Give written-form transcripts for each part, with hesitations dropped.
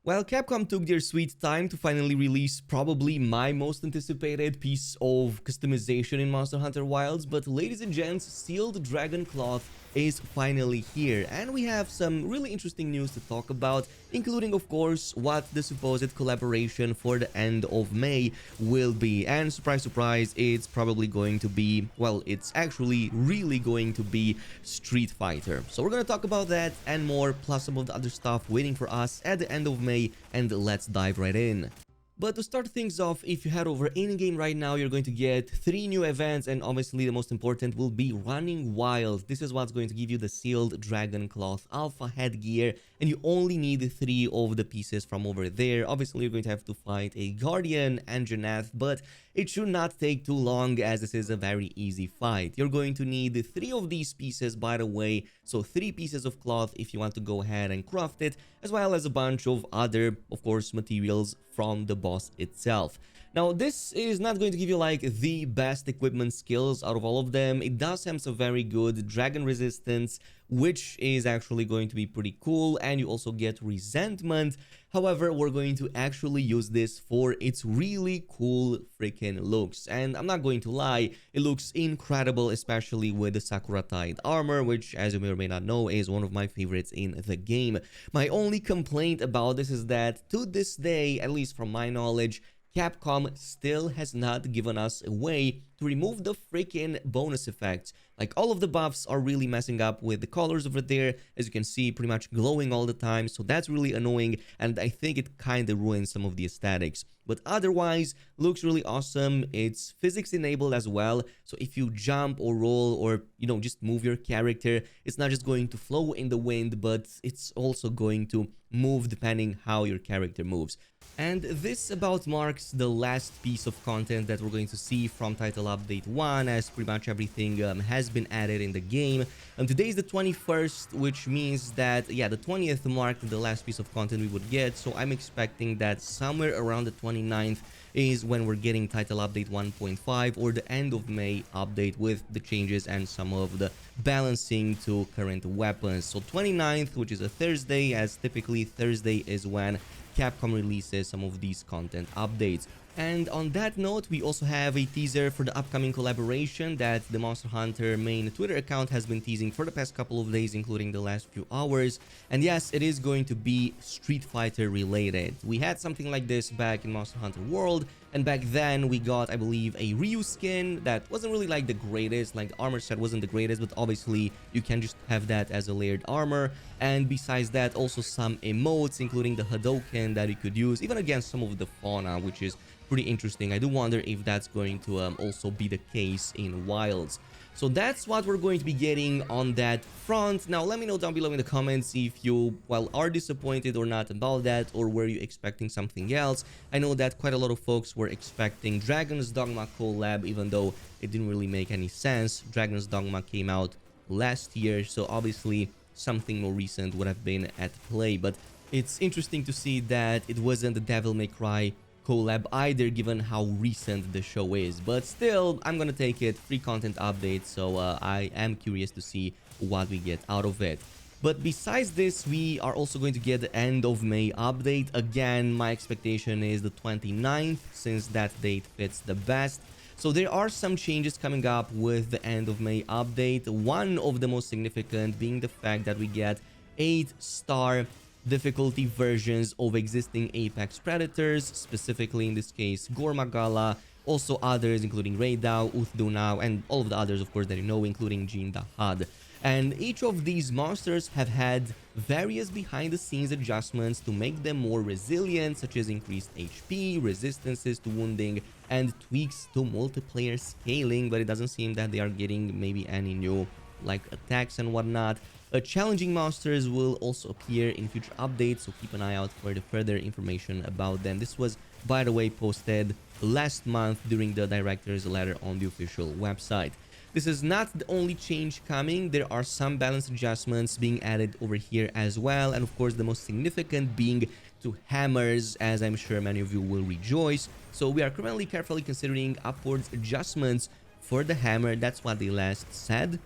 Well, Capcom took their sweet time to finally release probably my most anticipated piece of customization in Monster Hunter Wilds, but ladies and gents, Sealed Dragon Cloth is finally here, and we have some really interesting news to talk about, including of course what the supposed collaboration for the end of May will be. And surprise surprise, it's probably going to be, well, it's actually really going to be Street Fighter. So we're gonna talk about that and more, plus some of the other stuff waiting for us at the end of May, and let's dive right in. But to start things off, if you head over in-game right now, you're going to get 3 new events, and obviously the most important will be Running Wild. This is what's going to give you the Sealed Dragon Cloth Alpha headgear, and you only need 3 of the pieces from over there. Obviously, you're going to have to fight a Guardian and Janeth, but it should not take too long as this is a very easy fight. You're going to need 3 of these pieces, by the way, so 3 pieces of cloth if you want to go ahead and craft it, as well as a bunch of other, of course, materials from the boss itself. Now, this is not going to give you like the best equipment skills out of all of them. It does have some very good dragon resistance, which is actually going to be pretty cool, and you also get resentment. However, we're going to actually use this for its really cool freaking looks, and I'm not going to lie, it looks incredible, especially with the Sakura Tide armor, which, as you may or may not know, is one of my favorites in the game. My only complaint about this is that to this day, at least from my knowledge, Capcom still has not given us a way to remove the freaking bonus effects. Like, all of the buffs are really messing up with the colors over there, as you can see, pretty much glowing all the time, so that's really annoying, and I think it kind of ruins some of the aesthetics. But otherwise, looks really awesome. It's physics enabled as well, so if you jump or roll or, just move your character, it's not just going to flow in the wind, but it's also going to move depending how your character moves. And this about marks the last piece of content that we're going to see from Title Update 1, as pretty much everything has been added in the game. And today is the 21st, which means that, yeah, the 20th marked the last piece of content we would get, so I'm expecting that somewhere around the 29th is when we're getting Title Update 1.5, or the end of May update with the changes and some of the balancing to current weapons. So 29th, which is a Thursday, as typically Thursday is when Capcom releases some of these content updates. And on that note, we also have a teaser for the upcoming collaboration that the Monster Hunter main Twitter account has been teasing for the past couple of days, including the last few hours. And yes, it is going to be Street Fighter related. We had something like this back in Monster Hunter World, and back then we got, I believe, a Ryu skin that wasn't really like the greatest, like the armor set wasn't the greatest, but obviously you can just have that as a layered armor. And besides that, also some emotes, including the Hadoken that you could use even against some of the fauna, which is pretty interesting. I do wonder if that's going to also be the case in Wilds. So that's what we're going to be getting on that front. Now, let me know down below in the comments if you, well, are disappointed or not about that, or were you expecting something else. I know that quite a lot of folks were expecting Dragon's Dogma collab, even though it didn't really make any sense. Dragon's Dogma came out last year, so obviously something more recent would have been at play. But it's interesting to see that it wasn't the Devil May Cry collab either, given how recent the show is. But still, I'm gonna take it, free content update, so I am curious to see what we get out of it. But besides this, we are also going to get the end of May update. Again, my expectation is the 29th, since that date fits the best. So there are some changes coming up with the end of May update. One of the most significant being the fact that we get 8-star difficulty versions of existing Apex Predators, specifically in this case Gormagala, also others including Raidao, Uthdunao, and all of the others, of course, that you know, including Jin Dahad. And each of these monsters have had various behind-the-scenes adjustments to make them more resilient, such as increased HP, resistances to wounding, and tweaks to multiplayer scaling, but it doesn't seem that they are getting maybe any new like attacks and whatnot. Challenging monsters will also appear in future updates, so keep an eye out for the further information about them. This was, by the way, posted last month during the director's letter on the official website. This is not the only change coming. There are some balance adjustments being added over here as well, and of course the most significant being to hammers, as I'm sure many of you will rejoice. So we are currently carefully considering upwards adjustments for the hammer. That's what they last said.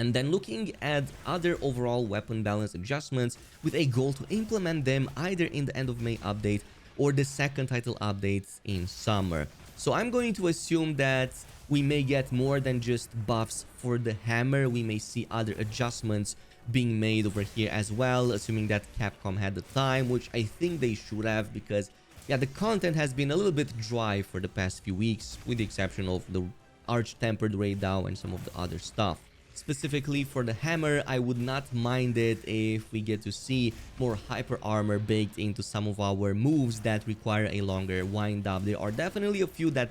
and then looking at other overall weapon balance adjustments with a goal to implement them either in the end of May update or the second title updates in summer. So I'm going to assume that we may get more than just buffs for the hammer. We may see other adjustments being made over here as well, assuming that Capcom had the time, which I think they should have, because yeah, the content has been a little bit dry for the past few weeks, with the exception of the Arch-Tempered Raidao and some of the other stuff. Specifically for the hammer, I would not mind it if we get to see more hyper armor baked into some of our moves that require a longer wind up. There are definitely a few that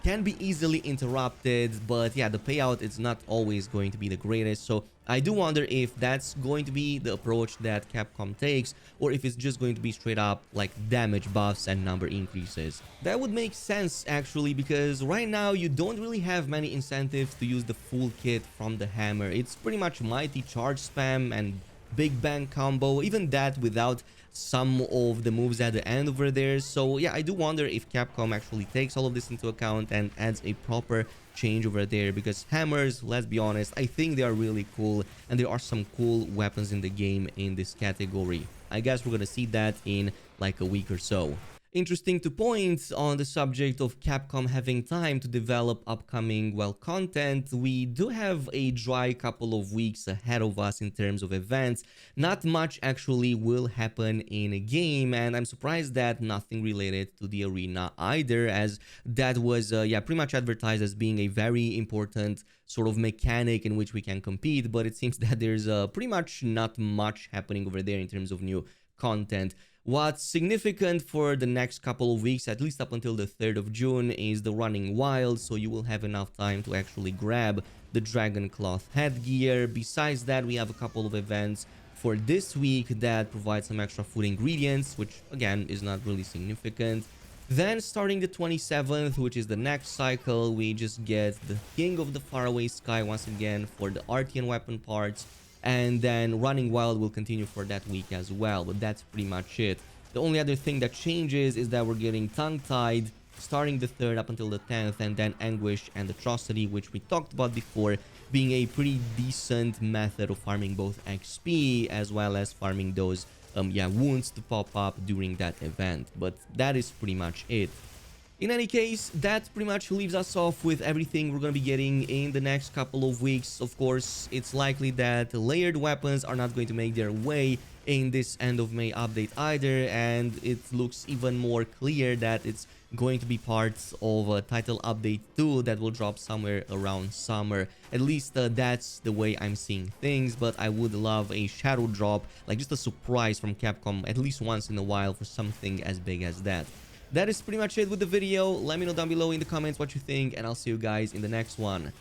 can be easily interrupted, but yeah, the payout is not always going to be the greatest. So I do wonder if that's going to be the approach that Capcom takes, or if it's just going to be straight up like damage buffs and number increases. That would make sense actually, because right now you don't really have many incentives to use the full kit from the hammer. It's pretty much mighty charge spam and big bang combo, even that without some of the moves at the end over there. So yeah, I do wonder if Capcom actually takes all of this into account and adds a proper change over there, because hammers, let's be honest, I think they are really cool, and there are some cool weapons in the game in this category. I guess we're gonna see that in like a week or so. Interesting to point on the subject of Capcom having time to develop upcoming, well, content. We do have a dry couple of weeks ahead of us in terms of events. Not much actually will happen in a game, and I'm surprised that nothing related to the arena either, as that was, yeah, pretty much advertised as being a very important sort of mechanic in which we can compete, but it seems that there's pretty much not much happening over there in terms of new content. What's significant for the next couple of weeks, at least up until the 3rd of June, is the Running Wild, so you will have enough time to actually grab the Dragon Cloth headgear. Besides that, we have a couple of events for this week that provide some extra food ingredients, which again is not really significant. Then starting the 27th, which is the next cycle, we just get the King of the Faraway Sky once again for the Artian weapon parts. And then Running Wild will continue for that week as well, but that's pretty much it. The only other thing that changes is that we're getting Tongue-Tied starting the 3rd up until the 10th, and then Anguish and Atrocity, which we talked about before, being a pretty decent method of farming both XP as well as farming those yeah, wounds to pop up during that event. But that is pretty much it. In any case, that pretty much leaves us off with everything we're going to be getting in the next couple of weeks. Of course, it's likely that layered weapons are not going to make their way in this end of May update either, and it looks even more clear that it's going to be parts of a title update 2 that will drop somewhere around summer. At least that's the way I'm seeing things, but I would love a shadow drop, like just a surprise from Capcom at least once in a while for something as big as that. That is pretty much it with the video. Let me know down below in the comments what you think, and I'll see you guys in the next one.